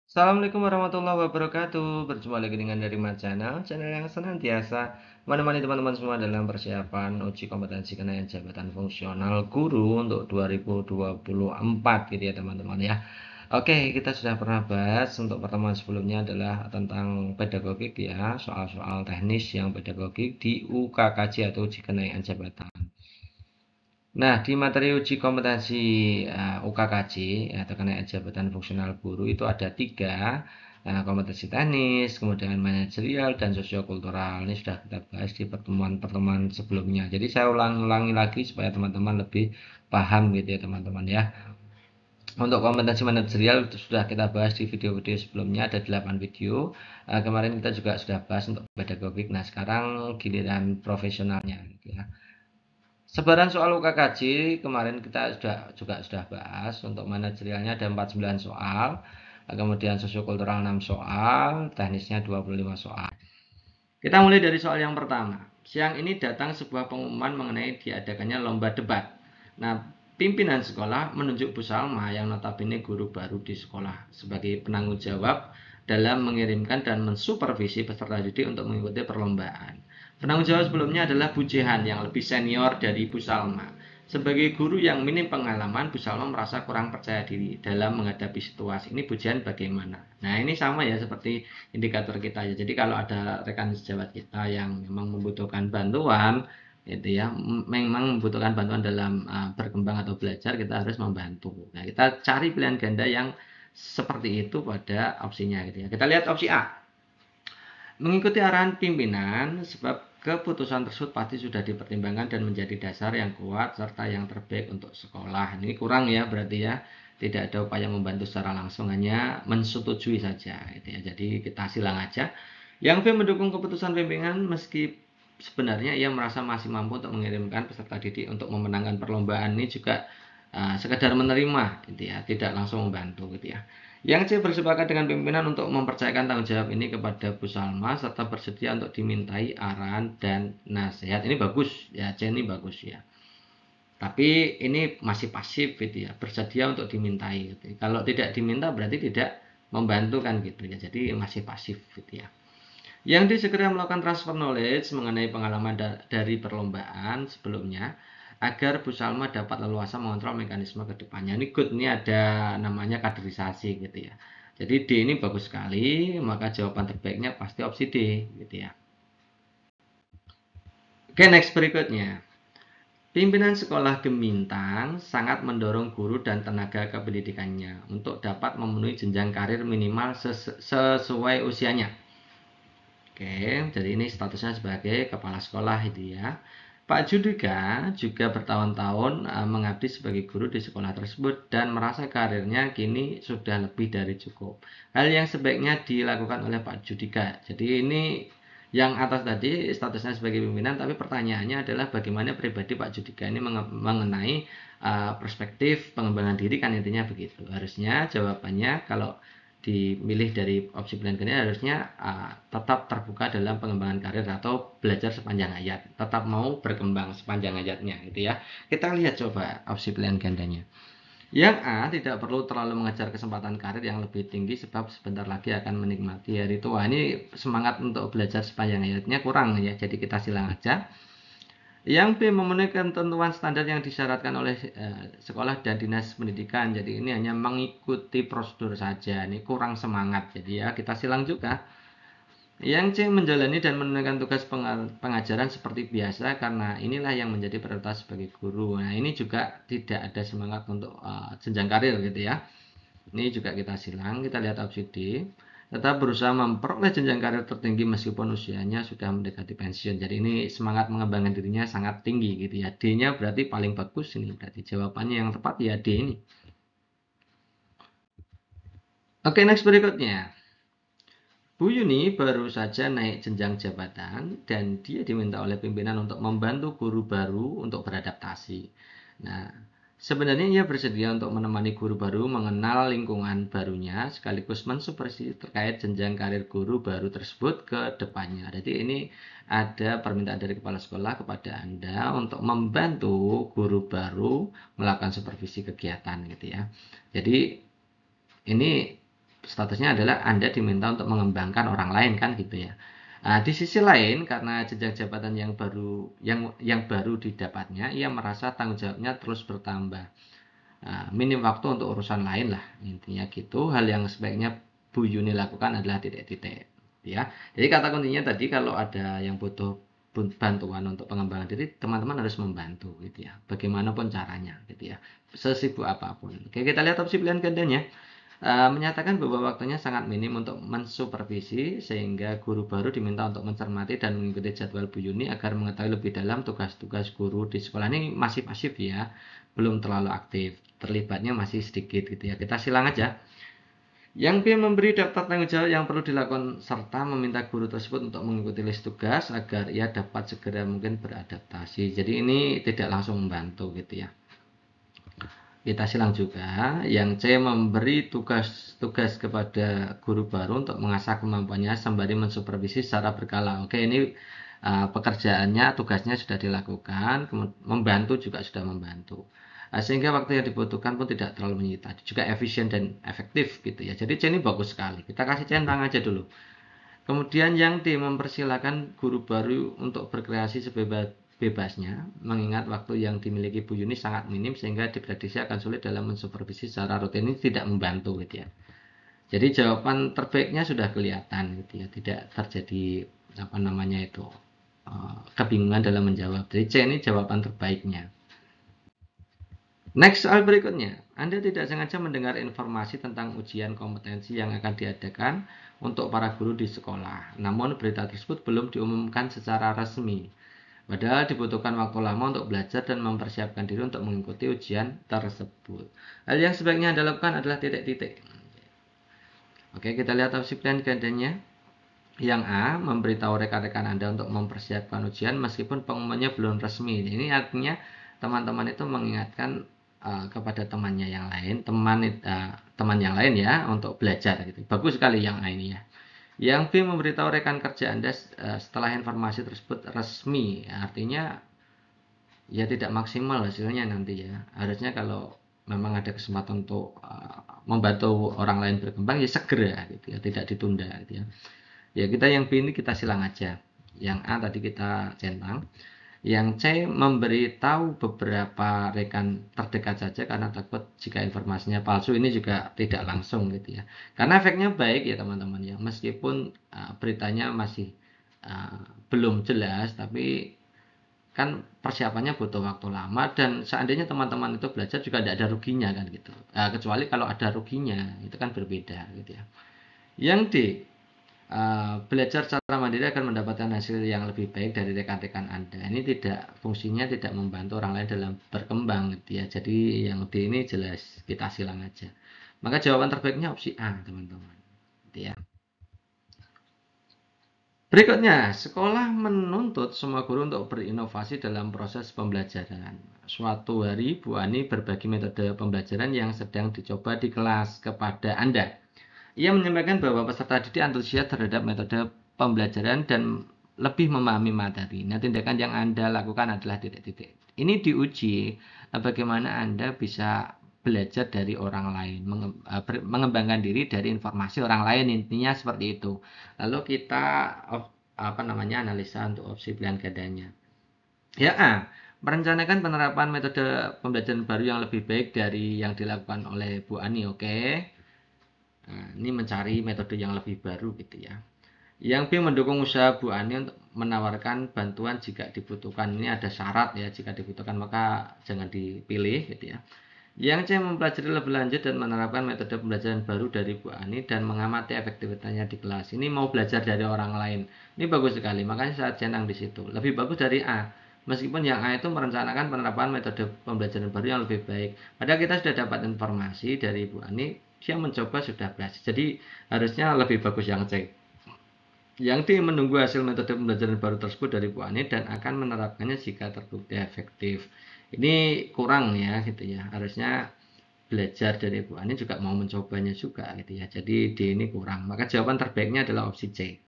Assalamualaikum warahmatullahi wabarakatuh. Berjumpa lagi dengan dari channel yang senantiasa menemani teman-teman semua dalam persiapan uji kompetensi kenaikan jabatan fungsional guru untuk 2024 gitu ya teman-teman ya. Oke, kita sudah pernah bahas untuk pertemuan sebelumnya adalah tentang pedagogik ya, soal-soal teknis yang pedagogik di UKKJ atau uji kenaikan jabatan. Nah, di materi uji kompetensi UKKJ atau kenaikan jabatan fungsional guru itu ada tiga, kompetensi teknis, kemudian manajerial dan sosiokultural. Ini sudah kita bahas di pertemuan-pertemuan sebelumnya. Jadi saya ulang-ulangi lagi supaya teman-teman lebih paham gitu ya teman-teman ya. Untuk kompetensi manajerial itu sudah kita bahas di video-video sebelumnya, ada 8 video. Kemarin kita juga sudah bahas untuk pedagogik. Nah, sekarang giliran profesionalnya gitu ya. Sebaran soal UKKJ kemarin kita sudah bahas. Untuk manajerialnya ada 49 soal, kemudian sosiokultural 6 soal, teknisnya 25 soal. Kita mulai dari soal yang pertama. Siang ini datang sebuah pengumuman mengenai diadakannya lomba debat. Nah, pimpinan sekolah menunjuk Bu Salma yang notabene guru baru di sekolah sebagai penanggung jawab dalam mengirimkan dan mensupervisi peserta didik untuk mengikuti perlombaan. Penanggung jawab sebelumnya adalah Bu Jehan yang lebih senior dari Bu Salma. Sebagai guru yang minim pengalaman, Bu Salma merasa kurang percaya diri dalam menghadapi situasi ini. Bu Jehan bagaimana? Nah, ini sama ya seperti indikator kita ya. Jadi kalau ada rekan sejawat kita yang memang membutuhkan bantuan, gitu ya, memang membutuhkan bantuan dalam berkembang atau belajar, kita harus membantu. Nah, kita cari pilihan ganda yang seperti itu pada opsinya gitu ya. Kita lihat opsi A. Mengikuti arahan pimpinan, sebab keputusan tersebut pasti sudah dipertimbangkan dan menjadi dasar yang kuat serta yang terbaik untuk sekolah. Ini kurang ya berarti ya. Tidak ada upaya membantu secara langsung, hanya mensetujui saja gitu ya. Jadi kita silang aja. Yang B mendukung keputusan pimpinan meski sebenarnya ia merasa masih mampu untuk mengirimkan peserta didik untuk memenangkan perlombaan. Ini juga sekedar menerima gitu ya, tidak langsung membantu gitu ya. Yang C bersepakat dengan pimpinan untuk mempercayakan tanggung jawab ini kepada Bu Salma serta bersedia untuk dimintai arahan dan nasihat. Ini bagus ya, C ini bagus ya. Tapi ini masih pasif gitu ya, bersedia untuk dimintai gitu. Kalau tidak diminta berarti tidak membantu kan gitu ya. Jadi masih pasif gitu ya. Yang D segera melakukan transfer knowledge mengenai pengalaman dari perlombaan sebelumnya agar Bu Salma dapat leluasa mengontrol mekanisme kedepannya. Ini good, ini ada namanya kaderisasi gitu ya. Jadi D ini bagus sekali, maka jawaban terbaiknya pasti opsi D gitu ya. Oke, next berikutnya. Pimpinan sekolah Gemintang sangat mendorong guru dan tenaga kependidikannya untuk dapat memenuhi jenjang karir minimal sesuai usianya. Oke, jadi ini statusnya sebagai kepala sekolah itu ya. Pak Judika juga bertahun-tahun mengabdi sebagai guru di sekolah tersebut dan merasa karirnya kini sudah lebih dari cukup. Hal yang sebaiknya dilakukan oleh Pak Judika. Jadi ini yang atas tadi statusnya sebagai pimpinan, tapi pertanyaannya adalah bagaimana pribadi Pak Judika ini mengenai perspektif pengembangan diri, kan intinya begitu. Harusnya jawabannya kalau dimilih dari opsi pilihan ganda harusnya tetap terbuka dalam pengembangan karir atau belajar sepanjang hayat, tetap mau berkembang sepanjang hayatnya gitu ya. Kita lihat coba opsi pilihan gandanya. Yang A, tidak perlu terlalu mengejar kesempatan karir yang lebih tinggi sebab sebentar lagi akan menikmati hari tua. Ini semangat untuk belajar sepanjang hayatnya kurang ya, jadi kita silang aja. Yang B, memenuhi ketentuan standar yang disyaratkan oleh sekolah dan dinas pendidikan. Jadi ini hanya mengikuti prosedur saja. Ini kurang semangat. Jadi ya kita silang juga. Yang C, menjalani dan menunaikan tugas pengajaran seperti biasa karena inilah yang menjadi prioritas sebagai guru. Nah ini juga tidak ada semangat untuk jenjang karir gitu ya. Ini juga kita silang. Kita lihat opsi D. Tetap berusaha memperoleh jenjang karir tertinggi meskipun usianya sudah mendekati pensiun. Jadi ini semangat mengembangkan dirinya sangat tinggi gitu ya. D-nya berarti paling bagus ini. Berarti jawabannya yang tepat ya D ini. Oke, next berikutnya. Bu Yuni baru saja naik jenjang jabatan dan dia diminta oleh pimpinan untuk membantu guru baru untuk beradaptasi. Nah, sebenarnya ia bersedia untuk menemani guru baru mengenal lingkungan barunya sekaligus mensupervisi terkait jenjang karir guru baru tersebut ke depannya. Jadi ini ada permintaan dari kepala sekolah kepada Anda untuk membantu guru baru melakukan supervisi kegiatan gitu ya. Jadi ini statusnya adalah Anda diminta untuk mengembangkan orang lain kan gitu ya. Di sisi lain karena jenjang jabatan yang baru didapatnya, ia merasa tanggung jawabnya terus bertambah. Minim waktu untuk urusan lain lah intinya gitu. Hal yang sebaiknya Bu Yuni lakukan adalah titik-titik ya. Jadi kata kuncinya tadi kalau ada yang butuh bantuan untuk pengembangan diri, teman-teman harus membantu gitu ya. Bagaimanapun caranya gitu ya. Sesibuk apapun. Oke, kita lihat opsi pilihan gandanya. Menyatakan bahwa waktunya sangat minim untuk mensupervisi sehingga guru baru diminta untuk mencermati dan mengikuti jadwal Bu Yuni agar mengetahui lebih dalam tugas-tugas guru di sekolah. Ini masih pasif ya, belum terlalu aktif, terlibatnya masih sedikit gitu ya. Kita silang aja. Yang B memberi daftar tanggung jawab yang perlu dilakukan serta meminta guru tersebut untuk mengikuti list tugas agar ia dapat segera mungkin beradaptasi. Jadi ini tidak langsung membantu gitu ya. Kita silang juga. Yang C memberi tugas-tugas kepada guru baru untuk mengasah kemampuannya sembari mensupervisi secara berkala. Oke, ini pekerjaannya, tugasnya sudah dilakukan, membantu juga sudah membantu. Sehingga waktu yang dibutuhkan pun tidak terlalu menyita, juga efisien dan efektif gitu ya. Jadi C ini bagus sekali. Kita kasih centang aja dulu. Kemudian yang D mempersilahkan guru baru untuk berkreasi sebebasnya, mengingat waktu yang dimiliki Bu Yuni sangat minim sehingga diprediksi akan sulit dalam mensupervisi secara rutin. Ini tidak membantu gitu ya. Jadi jawaban terbaiknya sudah kelihatan gitu ya, tidak terjadi apa namanya itu kebingungan dalam menjawab. Jadi C ini jawaban terbaiknya. Next soal berikutnya, Anda tidak sengaja mendengar informasi tentang ujian kompetensi yang akan diadakan untuk para guru di sekolah. Namun berita tersebut belum diumumkan secara resmi. Padahal dibutuhkan waktu lama untuk belajar dan mempersiapkan diri untuk mengikuti ujian tersebut. Hal yang sebaiknya Anda lakukan adalah titik-titik. Oke, kita lihat opsi pilihan gandanya. Yang A, memberitahu rekan-rekan Anda untuk mempersiapkan ujian meskipun pengumumannya belum resmi. Ini artinya teman-teman itu mengingatkan kepada temannya yang lain, teman yang lain ya, untuk belajar gitu. Bagus sekali yang A ini ya. Yang B, memberitahu rekan kerja Anda setelah informasi tersebut resmi. Artinya ya tidak maksimal hasilnya nanti ya. Harusnya kalau memang ada kesempatan untuk membantu orang lain berkembang ya segera gitu ya, tidak ditunda gitu ya. Ya kita yang B ini kita silang aja. Yang A tadi kita centang. Yang C memberitahu beberapa rekan terdekat saja karena takut jika informasinya palsu. Ini juga tidak langsung gitu ya. Karena efeknya baik ya teman-teman ya. Meskipun beritanya masih belum jelas, tapi kan persiapannya butuh waktu lama dan seandainya teman-teman itu belajar juga tidak ada ruginya kan gitu. Kecuali kalau ada ruginya itu kan berbeda gitu ya. Yang D, belajar secara mandiri akan mendapatkan hasil yang lebih baik dari rekan-rekan Anda. Ini fungsinya tidak membantu orang lain dalam berkembang gitu ya. Jadi yang D ini jelas kita silang aja. Maka jawaban terbaiknya opsi A, teman-teman. Gitu ya. Berikutnya, sekolah menuntut semua guru untuk berinovasi dalam proses pembelajaran. Suatu hari, Bu Ani berbagi metode pembelajaran yang sedang dicoba di kelas kepada Anda. Ia menyampaikan bahwa peserta didik antusias terhadap metode pembelajaran dan lebih memahami materi. Nah, tindakan yang Anda lakukan adalah titik-titik. Ini diuji bagaimana Anda bisa belajar dari orang lain, mengembangkan diri dari informasi orang lain, intinya seperti itu. Lalu kita analisa untuk opsi pilihan gandanya. Ya A, merencanakan penerapan metode pembelajaran baru yang lebih baik dari yang dilakukan oleh Bu Ani, oke. Nah, ini mencari metode yang lebih baru gitu ya. Yang B, mendukung usaha Bu Ani untuk menawarkan bantuan jika dibutuhkan. Ini ada syarat ya, jika dibutuhkan maka jangan dipilih gitu ya. Yang C, mempelajari lebih lanjut dan menerapkan metode pembelajaran baru dari Bu Ani dan mengamati efektivitasnya di kelas. Ini mau belajar dari orang lain. Ini bagus sekali, makanya saya centang di situ. Lebih bagus dari A. Meskipun yang A itu merencanakan penerapan metode pembelajaran baru yang lebih baik. Padahal kita sudah dapat informasi dari Bu Ani, dia mencoba sudah berhasil. Jadi harusnya lebih bagus yang C. Yang D, menunggu hasil metode pembelajaran baru tersebut dari Bu Ani dan akan menerapkannya jika terbukti efektif. Ini kurang ya gitu ya. Harusnya belajar dari Bu Ani juga mau mencobanya juga gitu ya. Jadi D ini kurang. Maka jawaban terbaiknya adalah opsi C.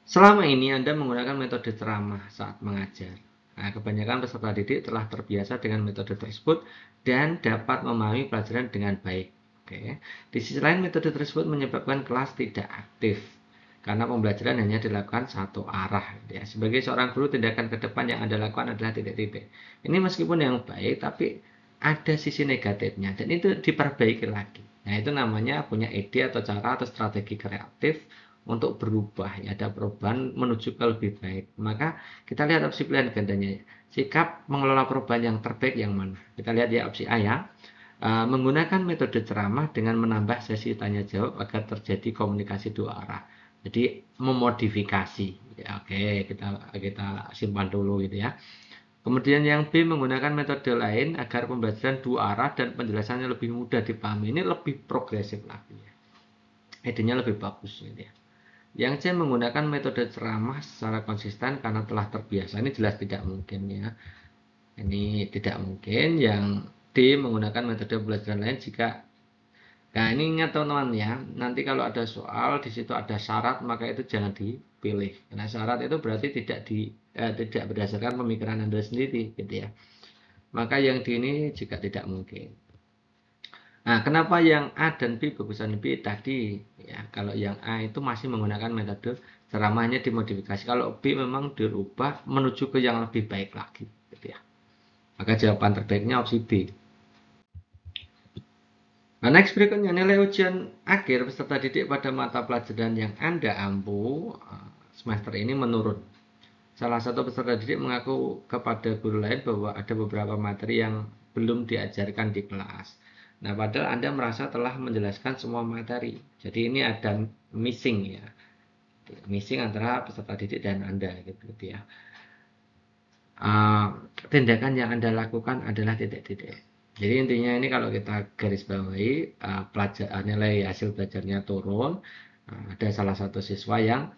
Selama ini Anda menggunakan metode ceramah saat mengajar. Nah, kebanyakan peserta didik telah terbiasa dengan metode tersebut dan dapat memahami pelajaran dengan baik. Oke. Di sisi lain, metode tersebut menyebabkan kelas tidak aktif karena pembelajaran hanya dilakukan satu arah. Ya. Sebagai seorang guru, tindakan ke depan yang Anda lakukan adalah titik-titik. Ini meskipun yang baik, tapi ada sisi negatifnya dan itu diperbaiki lagi. Nah, itu namanya punya ide atau cara atau strategi kreatif untuk berubah. Ya, ada perubahan menuju ke lebih baik. Maka kita lihat opsi pilihan gandanya. Sikap mengelola perubahan yang terbaik yang mana? Kita lihat ya opsi A ya. Menggunakan metode ceramah dengan menambah sesi tanya jawab agar terjadi komunikasi dua arah. Jadi memodifikasi. Ya, oke, kita simpan dulu gitu ya. Kemudian yang B, menggunakan metode lain agar pembelajaran dua arah dan penjelasannya lebih mudah dipahami. Ini lebih progresif lagi ya. Idenya lebih bagus gitu ya. Yang C, menggunakan metode ceramah secara konsisten karena telah terbiasa. Ini jelas tidak mungkin ya. Ini tidak mungkin. Yang D, menggunakan metode pembelajaran lain jika. Nah, ini ingat teman-teman ya. Nanti kalau ada soal di situ ada syarat, maka itu jangan dipilih. Karena syarat itu berarti tidak berdasarkan pemikiran Anda sendiri gitu ya. Maka yang D ini juga tidak mungkin. Nah, kenapa yang A dan B bagusan B tadi? Ya, kalau yang A itu masih menggunakan metode ceramahnya dimodifikasi. Kalau B memang dirubah menuju ke yang lebih baik lagi gitu ya. Maka jawaban terbaiknya opsi B. Nah, next berikutnya, nilai ujian akhir peserta didik pada mata pelajaran yang Anda ampu semester ini menurun. Salah satu peserta didik mengaku kepada guru lain bahwa ada beberapa materi yang belum diajarkan di kelas. Nah, padahal Anda merasa telah menjelaskan semua materi. Jadi ini ada missing ya. Missing antara peserta didik dan Anda gitu ya. Tindakan yang Anda lakukan adalah titik-titik. Jadi intinya ini kalau kita garis bawahi, nilai hasil belajarnya turun. Ada salah satu siswa yang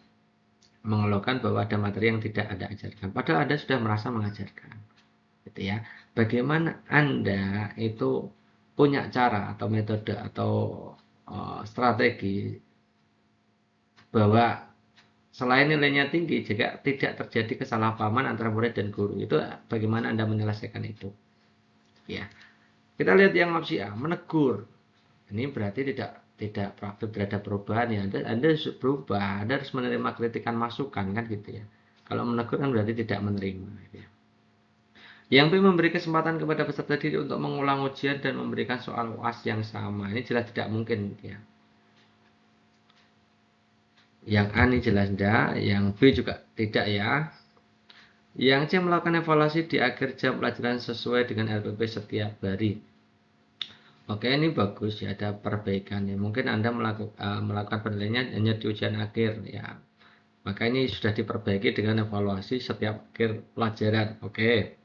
mengeluhkan bahwa ada materi yang tidak Anda ajarkan. Padahal Anda sudah merasa mengajarkan. Gitu ya. Bagaimana Anda itu punya cara atau metode atau strategi bahwa selain nilainya tinggi juga tidak terjadi kesalahpahaman antara murid dan guru. Itu bagaimana Anda menyelesaikan itu? Ya. Kita lihat yang opsi A, menegur. Ini berarti tidak proaktif terhadap perubahan ya. Anda harus berubah, Anda harus menerima kritikan masukan kan gitu ya. Kalau menegur kan berarti tidak menerima gitu ya. Yang B, memberi kesempatan kepada peserta didik untuk mengulang ujian dan memberikan soal UAS yang sama. Ini jelas tidak mungkin ya. Yang A ini jelas tidak, yang B juga tidak ya. Yang C, melakukan evaluasi di akhir jam pelajaran sesuai dengan LPP setiap hari. Oke, ini bagus ya, ada perbaikan ya. Mungkin Anda melakukan penilaian hanya di ujian akhir ya. Maka ini sudah diperbaiki dengan evaluasi setiap akhir pelajaran. Oke.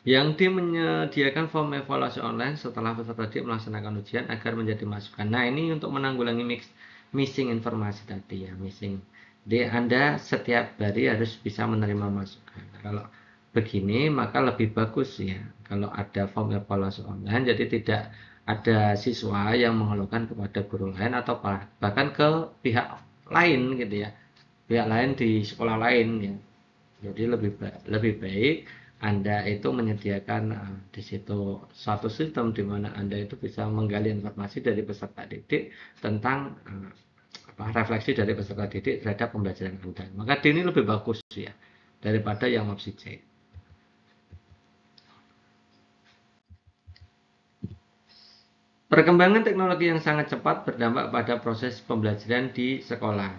Yang D, menyediakan form evaluasi online setelah peserta didik melaksanakan ujian agar menjadi masukan. Nah, ini untuk menanggulangi missing informasi tadi ya, missing. D, Anda setiap hari harus bisa menerima masukan. Kalau begini maka lebih bagus ya kalau ada form evaluasi online, jadi tidak ada siswa yang mengeluhkan kepada guru lain atau bahkan ke pihak lain gitu ya, pihak lain di sekolah lain ya. Jadi lebih baik Anda itu menyediakan di situ satu sistem di mana Anda itu bisa menggali informasi dari peserta didik tentang refleksi dari peserta didik terhadap pembelajaran Anda. Maka ini lebih bagus ya daripada yang opsi C. Perkembangan teknologi yang sangat cepat berdampak pada proses pembelajaran di sekolah.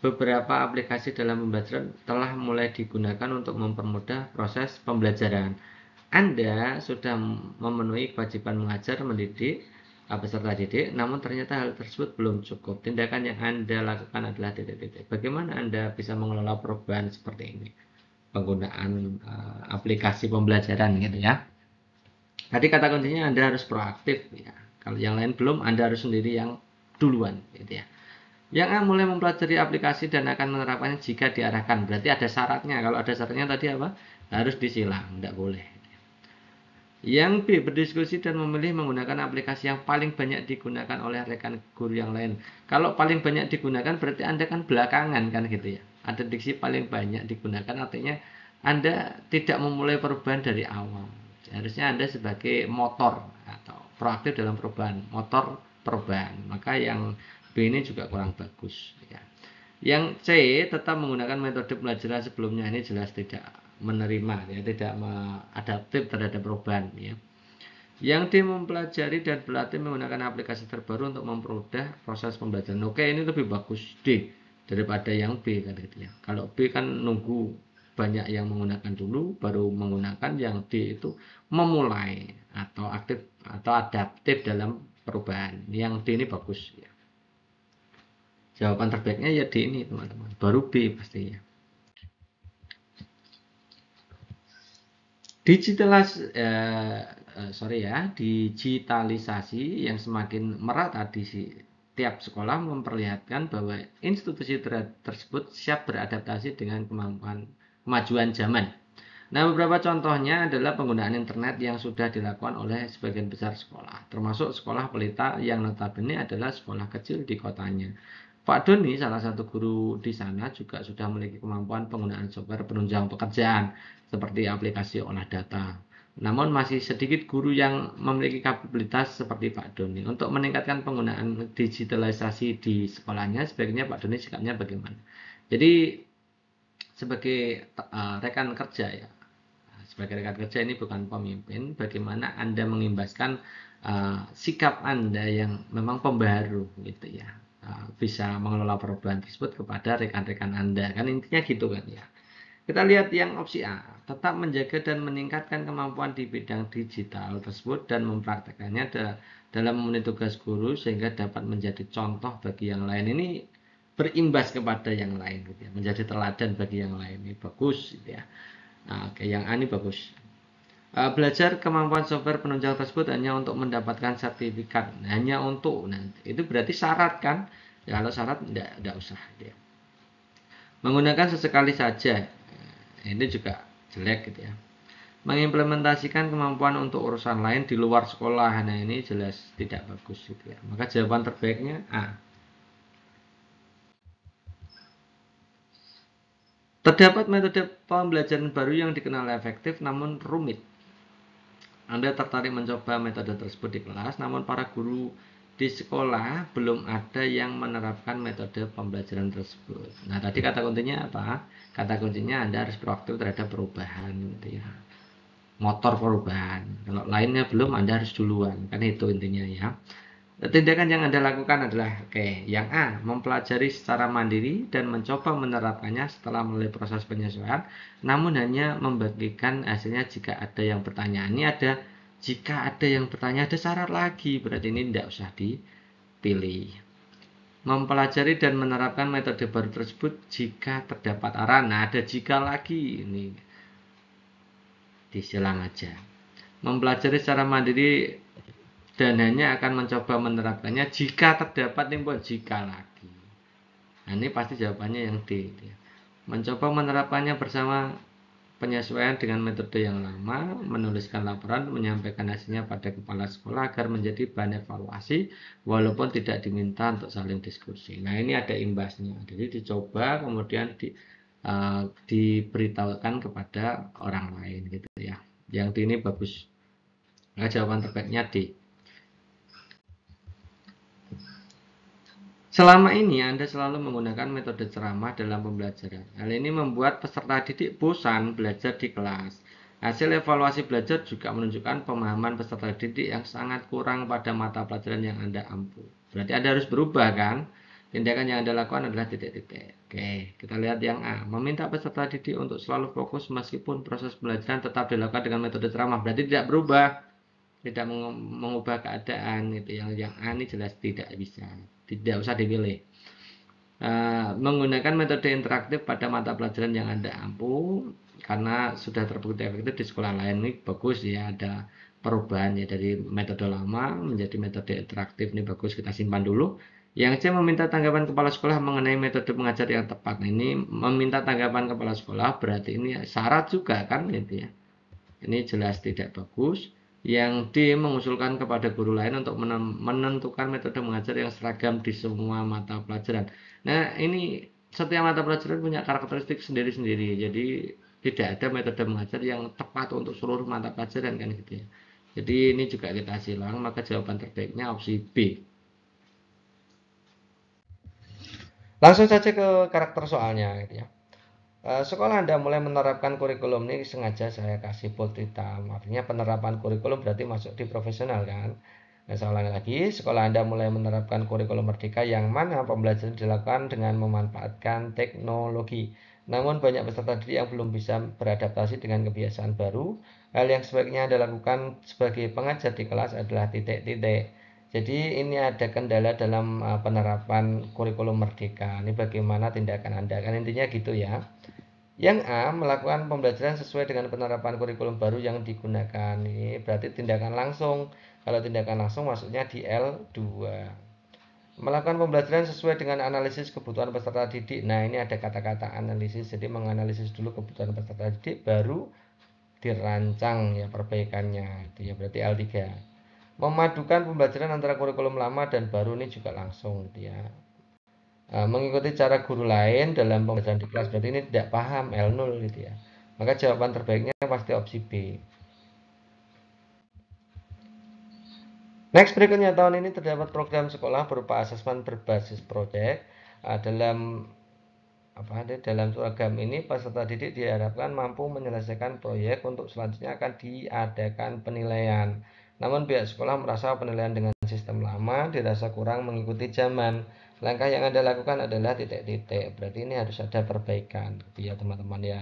Beberapa aplikasi dalam pembelajaran telah mulai digunakan untuk mempermudah proses pembelajaran. Anda sudah memenuhi kewajiban mengajar, mendidik peserta didik, namun ternyata hal tersebut belum cukup. Tindakan yang Anda lakukan adalah titik-titik. Bagaimana Anda bisa mengelola perubahan seperti ini? Penggunaan aplikasi pembelajaran gitu ya. Tadi kata kuncinya Anda harus proaktif ya. Kalau yang lain belum, Anda harus sendiri yang duluan gitu ya. Yang A, mulai mempelajari aplikasi dan akan menerapkannya jika diarahkan. Berarti ada syaratnya. Kalau ada syaratnya tadi apa? Harus disilang, tidak boleh. Yang B, berdiskusi dan memilih menggunakan aplikasi yang paling banyak digunakan oleh rekan guru yang lain. Kalau paling banyak digunakan berarti Anda kan belakangan kan gitu ya. Ada diksi paling banyak digunakan artinya Anda tidak memulai perubahan dari awal. Harusnya Anda sebagai motor atau proaktif dalam perubahan, motor perubahan. Maka yang B ini juga kurang bagus ya. Yang C tetap menggunakan metode pembelajaran sebelumnya, ini jelas tidak menerima ya, tidak adaptif terhadap perubahan ya. Yang D mempelajari dan berlatih menggunakan aplikasi terbaru untuk mempermudah proses pembelajaran. Oke, ini lebih bagus D daripada yang B kan gitu ya. Kalau B kan nunggu banyak yang menggunakan dulu baru menggunakan, yang D itu memulai atau aktif atau adaptif dalam perubahan. Yang D ini bagus ya. Jawaban terbaiknya ya D ini teman-teman, baru B pastinya. Digitalisasi yang semakin merata di tiap sekolah memperlihatkan bahwa institusi tersebut siap beradaptasi dengan kemajuan zaman. Nah, beberapa contohnya adalah penggunaan internet yang sudah dilakukan oleh sebagian besar sekolah, termasuk sekolah pelita yang notabene adalah sekolah kecil di kotanya. Pak Doni, salah satu guru di sana, juga sudah memiliki kemampuan penggunaan software penunjang pekerjaan seperti aplikasi olah data. Namun masih sedikit guru yang memiliki kapabilitas seperti Pak Doni. Untuk meningkatkan penggunaan digitalisasi di sekolahnya, sebaiknya Pak Doni sikapnya bagaimana? Jadi sebagai rekan kerja ya, sebagai rekan kerja ini bukan pemimpin, bagaimana Anda mengimbaskan sikap Anda yang memang pembaharu gitu ya, bisa mengelola perubahan tersebut kepada rekan-rekan Anda, kan intinya gitu kan ya. Kita lihat yang opsi A, tetap menjaga dan meningkatkan kemampuan di bidang digital tersebut dan mempraktekannya dalam memenuhi tugas guru sehingga dapat menjadi contoh bagi yang lain. Ini berimbas kepada yang lain gitu ya, menjadi teladan bagi yang lain. Ini bagus gitu ya. Nah, oke, yang A ini bagus. Belajar kemampuan software penunjang tersebut hanya untuk mendapatkan sertifikat, hanya untuk, nah itu berarti syarat kan ya, kalau syarat tidak usah gitu ya. Menggunakan sesekali saja, ini juga jelek gitu ya. Mengimplementasikan kemampuan untuk urusan lain di luar sekolah, nah ini jelas tidak bagus gitu ya. Maka jawaban terbaiknya A. Terdapat metode pembelajaran baru yang dikenal efektif namun rumit. Anda tertarik mencoba metode tersebut di kelas, namun para guru di sekolah belum ada yang menerapkan metode pembelajaran tersebut. Nah, tadi kata kuncinya apa? Kata kuncinya Anda harus proaktif terhadap perubahan gitu ya. Motor perubahan. Kalau lainnya belum, Anda harus duluan. Kan itu intinya ya. Tindakan yang Anda lakukan adalah yang A, mempelajari secara mandiri dan mencoba menerapkannya setelah melalui proses penyesuaian, namun hanya membagikan hasilnya jika ada yang bertanya. Ini ada jika ada yang bertanya, ada syarat lagi, berarti ini tidak usah dipilih. Mempelajari dan menerapkan metode baru tersebut jika terdapat arahan. Nah, ada jika lagi, ini disilang aja. Mempelajari secara mandiri dan hanya akan mencoba menerapkannya jika terdapat jika lagi. Nah, ini pasti jawabannya yang D. Mencoba menerapkannya bersama penyesuaian dengan metode yang lama, menuliskan laporan, menyampaikan hasilnya pada kepala sekolah agar menjadi bahan evaluasi walaupun tidak diminta untuk saling diskusi. Nah, ini ada imbasnya. Jadi dicoba kemudian diberitahukan kepada orang lain gitu ya. Yang D ini bagus. Nah, jawaban terbaiknya D. Selama ini Anda selalu menggunakan metode ceramah dalam pembelajaran. Hal ini membuat peserta didik bosan belajar di kelas. Hasil evaluasi belajar juga menunjukkan pemahaman peserta didik yang sangat kurang pada mata pelajaran yang Anda ampu. Berarti Anda harus berubah kan? Tindakan yang Anda lakukan adalah titik-titik. Oke, kita lihat yang A. Meminta peserta didik untuk selalu fokus meskipun proses pembelajaran tetap dilakukan dengan metode ceramah. Berarti tidak berubah, tidak mengubah keadaan gitu. Yang A ini jelas tidak bisa, tidak usah dipilih. Menggunakan metode interaktif pada mata pelajaran yang Anda ampu karena sudah terbukti efektif di sekolah lain, ini bagus ya, ada perubahan ya dari metode lama menjadi metode interaktif, ini bagus, kita simpan dulu. Yang C, meminta tanggapan kepala sekolah mengenai metode mengajar yang tepat. Ini meminta tanggapan kepala sekolah berarti ini syarat juga kan gitu ya. Ini jelas tidak bagus. Yang D, mengusulkan kepada guru lain untuk menentukan metode mengajar yang seragam di semua mata pelajaran. Nah, ini setiap mata pelajaran punya karakteristik sendiri-sendiri. Jadi tidak ada metode mengajar yang tepat untuk seluruh mata pelajaran kan gitu ya. Jadi ini juga kita silang, maka jawaban terbaiknya opsi B. Langsung saja ke karakter soalnya gitu ya. Sekolah Anda mulai menerapkan kurikulum ini sengaja saya kasih bold hitam. Artinya penerapan kurikulum berarti masuk di profesional kan. Nah, saya ulangi lagi, sekolah Anda mulai menerapkan kurikulum merdeka yang mana pembelajaran dilakukan dengan memanfaatkan teknologi. Namun banyak peserta didik yang belum bisa beradaptasi dengan kebiasaan baru. Hal yang sebaiknya Anda lakukan sebagai pengajar di kelas adalah titik-titik. Jadi ini ada kendala dalam penerapan kurikulum merdeka. Ini bagaimana tindakan Anda? Kan intinya gitu ya. Yang A, melakukan pembelajaran sesuai dengan penerapan kurikulum baru yang digunakan. Ini berarti tindakan langsung. Kalau tindakan langsung maksudnya di L2. Melakukan pembelajaran sesuai dengan analisis kebutuhan peserta didik. Nah, ini ada kata-kata analisis. Jadi menganalisis dulu kebutuhan peserta didik baru dirancang ya perbaikannya. Itu ya berarti L3. Memadukan pembelajaran antara kurikulum lama dan baru ini juga langsung gitu ya. Mengikuti cara guru lain dalam pembelajaran di kelas berarti ini tidak paham L0 gitu ya. Maka jawaban terbaiknya pasti opsi B. Next berikutnya, tahun ini terdapat program sekolah berupa asesmen berbasis proyek. Dalam dalam seragam ini peserta didik diharapkan mampu menyelesaikan proyek untuk selanjutnya akan diadakan penilaian. Namun pihak sekolah merasa penilaian dengan sistem lama dirasa kurang mengikuti zaman. Langkah yang Anda lakukan adalah titik-titik. Berarti ini harus ada perbaikan gitu ya teman-teman ya.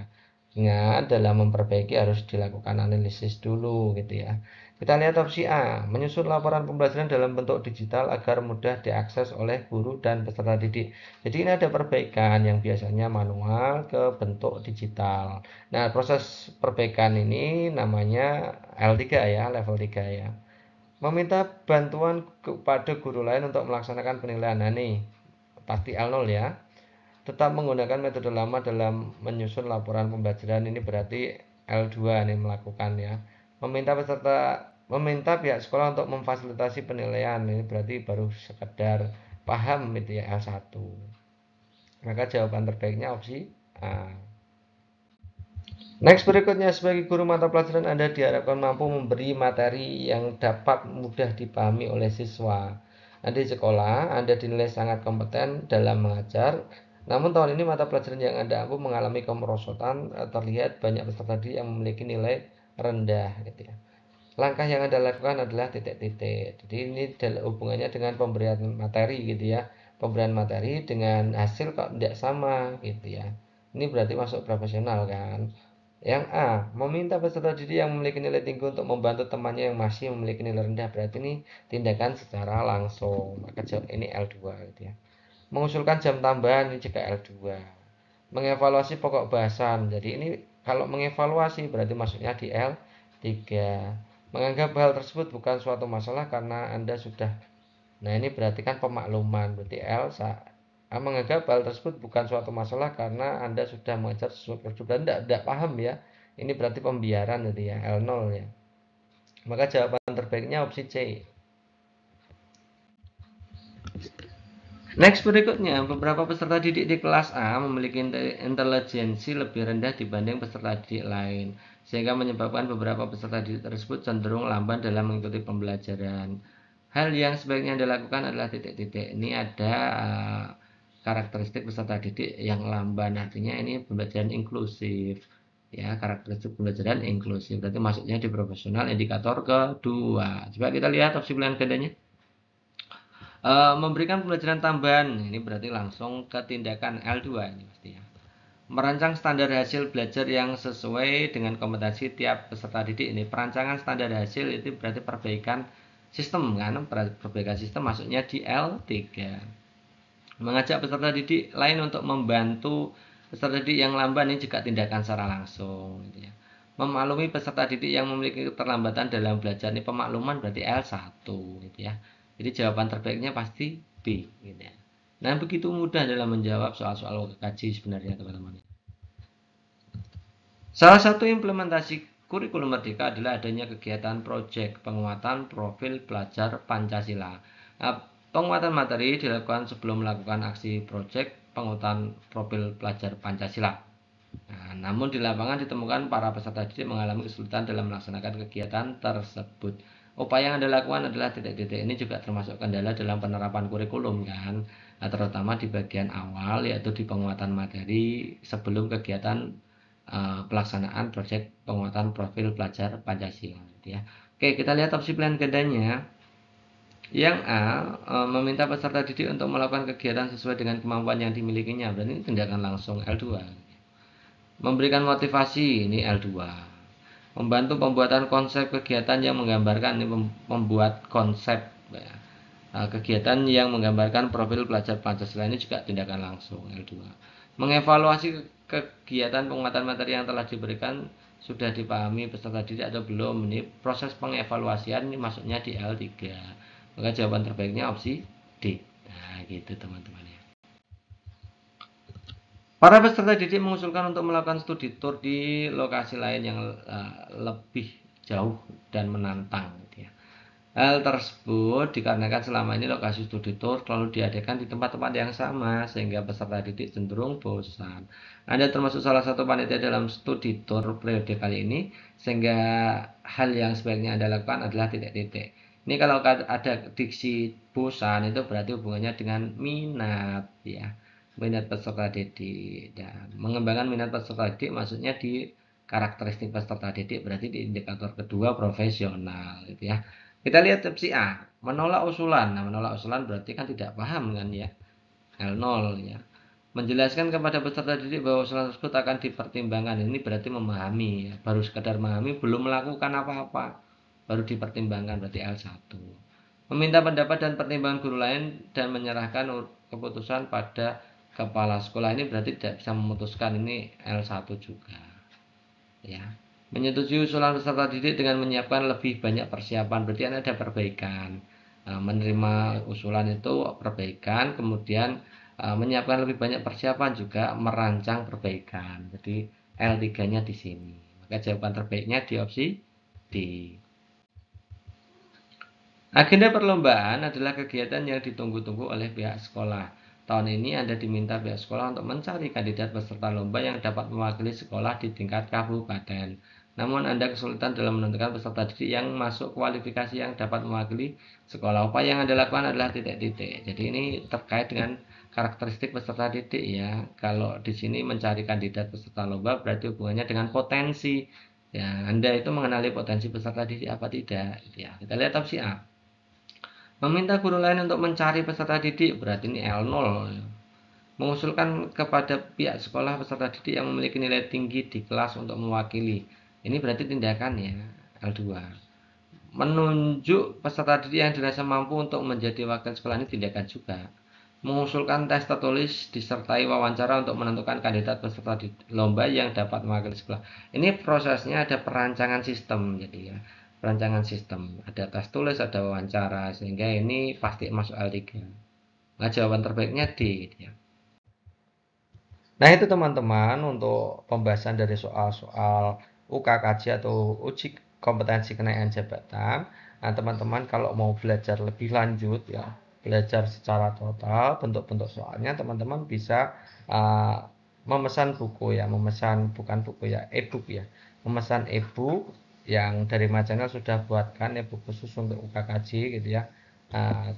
Ingat dalam memperbaiki harus dilakukan analisis dulu gitu ya. Kita lihat opsi A, menyusun laporan pembelajaran dalam bentuk digital agar mudah diakses oleh guru dan peserta didik. Jadi ini ada perbaikan yang biasanya manual ke bentuk digital. Nah, proses perbaikan ini namanya L3 ya, level 3 ya. Meminta bantuan kepada guru lain untuk melaksanakan penilaian. Nah, nih pasti L0 ya. Tetap menggunakan metode lama dalam menyusun laporan pembelajaran ini berarti L2 nih melakukan ya. Meminta pihak sekolah untuk memfasilitasi penilaian ini berarti baru sekedar paham itu ya L1. Maka jawaban terbaiknya opsi A. Next berikutnya, sebagai guru mata pelajaran Anda diharapkan mampu memberi materi yang dapat mudah dipahami oleh siswa. Nah, di sekolah Anda dinilai sangat kompeten dalam mengajar. Namun tahun ini mata pelajaran yang Anda ampu mengalami kemerosotan, terlihat banyak peserta didik yang memiliki nilai rendah gitu ya. Langkah yang Anda lakukan adalah titik-titik. Jadi ini hubungannya dengan pemberian materi gitu ya. Pemberian materi dengan hasil kok tidak sama gitu ya. Ini berarti masuk profesional kan. Yang A, meminta peserta didik yang memiliki nilai tinggi untuk membantu temannya yang masih memiliki nilai rendah. Berarti ini tindakan secara langsung. Maka jawab ini L2 gitu ya. Mengusulkan jam tambahan ini juga L2. Mengevaluasi pokok bahasan. Jadi ini kalau mengevaluasi berarti masuknya di L3. Menganggap hal tersebut bukan suatu masalah karena Anda sudah. Nah, ini berarti kan pemakluman. Berarti menganggap hal tersebut bukan suatu masalah karena Anda sudah mengajar sesuai prosedur dan tidak paham ya. Ini berarti pembiaran jadi ya, L0 ya. Maka jawaban terbaiknya opsi C. Next berikutnya, beberapa peserta didik di kelas A memiliki intelijensi lebih rendah dibanding peserta didik lain, sehingga menyebabkan beberapa peserta didik tersebut cenderung lamban dalam mengikuti pembelajaran. Hal yang sebaiknya dilakukan adalah titik-titik. Ini ada karakteristik peserta didik yang lamban, artinya ini pembelajaran inklusif. Ya, karakteristik pembelajaran inklusif. Berarti masuknya di profesional indikator kedua. Coba kita lihat opsi pilihan gandanya. Memberikan pembelajaran tambahan, ini berarti langsung ke tindakan L2 ini pasti ya. Merancang standar hasil belajar yang sesuai dengan kompetensi tiap peserta didik. Ini perancangan standar hasil itu berarti perbaikan sistem kan, perbaikan sistem masuknya di L3. Mengajak peserta didik lain untuk membantu peserta didik yang lamban ini juga tindakan secara langsung gitu ya. Memaklumi peserta didik yang memiliki keterlambatan dalam belajar, ini pemakluman berarti L1 gitu ya. Jadi jawaban terbaiknya pasti B gitu ya. Nah, begitu mudah dalam menjawab soal-soal UKJ sebenarnya teman-teman. Salah satu implementasi kurikulum merdeka adalah adanya kegiatan proyek penguatan profil pelajar Pancasila. Nah, penguatan materi dilakukan sebelum melakukan aksi proyek penguatan profil pelajar Pancasila. Nah, namun di lapangan ditemukan para peserta didik mengalami kesulitan dalam melaksanakan kegiatan tersebut. Upaya yang Anda lakukan adalah titik-titik ini juga termasuk kendala dalam penerapan kurikulum kan. Nah, terutama di bagian awal yaitu di penguatan materi sebelum kegiatan pelaksanaan proyek penguatan profil pelajar Pancasila gitu ya. Oke, kita lihat opsi pilihan gandanya. Yang A, meminta peserta didik untuk melakukan kegiatan sesuai dengan kemampuan yang dimilikinya. Berarti ini tindakan langsung L2. Memberikan motivasi, ini L2. Membantu pembuatan konsep kegiatan yang menggambarkan, ini membuat konsep ya. Kegiatan yang menggambarkan profil pelajar Pancasila, ini juga tindakan langsung L2. Mengevaluasi kegiatan penguatan materi yang telah diberikan sudah dipahami peserta didik atau belum. Ini proses pengevaluasian ini masuknya di L3. Maka jawaban terbaiknya opsi D. Nah, gitu teman-teman ya. Para peserta didik mengusulkan untuk melakukan studi tour di lokasi lain yang lebih jauh dan menantang gitu ya. Hal tersebut dikarenakan selama ini lokasi studi tour selalu diadakan di tempat-tempat yang sama sehingga peserta didik cenderung bosan. Anda termasuk salah satu panitia dalam studi tour periode kali ini sehingga hal yang sebaiknya Anda lakukan adalah titik-titik. Ini kalau ada diksi bosan itu berarti hubungannya dengan minat ya. Minat peserta didik dan mengembangkan minat peserta didik maksudnya di karakteristik peserta didik berarti di indikator kedua profesional gitu ya. Kita lihat opsi A, menolak usulan. Nah, menolak usulan berarti kan tidak paham kan ya. L0 ya. Menjelaskan kepada peserta didik bahwa usulan tersebut akan dipertimbangkan. Ini berarti memahami ya. Baru sekedar memahami belum melakukan apa-apa. Baru dipertimbangkan berarti L1. Meminta pendapat dan pertimbangan guru lain dan menyerahkan keputusan pada kepala sekolah ini berarti tidak bisa memutuskan, ini L1 juga ya. Menyetujui usulan peserta didik dengan menyiapkan lebih banyak persiapan berarti ada perbaikan. Menerima usulan itu perbaikan, kemudian menyiapkan lebih banyak persiapan juga merancang perbaikan. Jadi L3-nya di sini. Maka jawaban terbaiknya di opsi D. Agenda perlombaan adalah kegiatan yang ditunggu-tunggu oleh pihak sekolah. Tahun ini Anda diminta pihak sekolah untuk mencari kandidat peserta lomba yang dapat mewakili sekolah di tingkat kabupaten. Namun Anda kesulitan dalam menentukan peserta didik yang masuk kualifikasi yang dapat mewakili sekolah. Upaya yang Anda lakukan adalah titik-titik. Jadi ini terkait dengan karakteristik peserta didik ya. Kalau di sini mencari kandidat peserta lomba berarti hubungannya dengan potensi. Ya, Anda itu mengenali potensi peserta didik apa tidak. Ya, kita lihat opsi A. Meminta guru lain untuk mencari peserta didik berarti ini L0. Mengusulkan kepada pihak sekolah peserta didik yang memiliki nilai tinggi di kelas untuk mewakili. Ini berarti tindakan ya L2. Menunjuk peserta didik yang dirasa mampu untuk menjadi wakil sekolah, ini tindakan juga. Mengusulkan tes tertulis disertai wawancara untuk menentukan kandidat peserta lomba yang dapat mewakili sekolah. Ini prosesnya ada perancangan sistem jadi ya. Perancangan sistem, ada tes tulis, ada wawancara, sehingga ini pasti masuk L3. Nah, jawaban terbaiknya D ya. Nah, itu teman-teman untuk pembahasan dari soal-soal UKKJ atau uji kompetensi kenaikan jabatan. Nah, teman-teman kalau mau belajar lebih lanjut ya, belajar secara total bentuk-bentuk soalnya, teman-teman bisa uh, memesan buku ya, memesan bukan buku ya, e-book ya. Memesan e-book yang dari Mac Channel sudah buatkan e-book khusus untuk UKKJ gitu ya.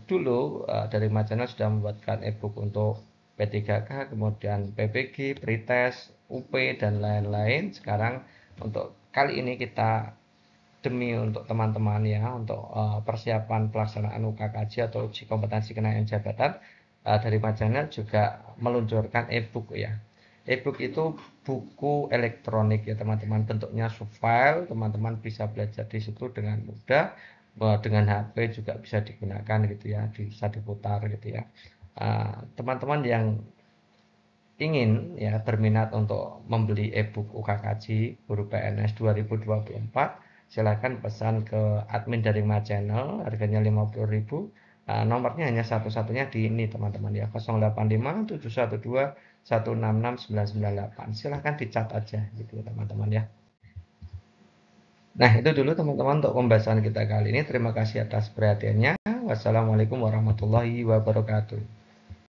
Dulu dari Mac Channel sudah membuatkan e-book untuk P3K, kemudian PPG, Pretest, UP, dan lain-lain. Sekarang untuk kali ini kita demi untuk teman-teman ya, untuk persiapan pelaksanaan UKKJ atau uji kompetensi kenaikan jabatan dari Majalah juga meluncurkan e-book ya. E-book itu buku elektronik ya teman-teman, bentuknya subfile, teman-teman bisa belajar di situ dengan mudah, dengan HP juga bisa digunakan gitu ya, bisa diputar gitu ya. Teman-teman yang ingin ya berminat untuk membeli e-book UKKJ Guru PNS 2024, silakan pesan ke admin dari Ma Channel, harganya 50.000. Nomornya hanya satu-satunya di ini teman-teman ya, 085 712 166 998. Silahkan dicat aja gitu ya teman-teman ya. Nah, itu dulu teman-teman untuk pembahasan kita kali ini. Terima kasih atas perhatiannya. Wassalamualaikum warahmatullahi wabarakatuh.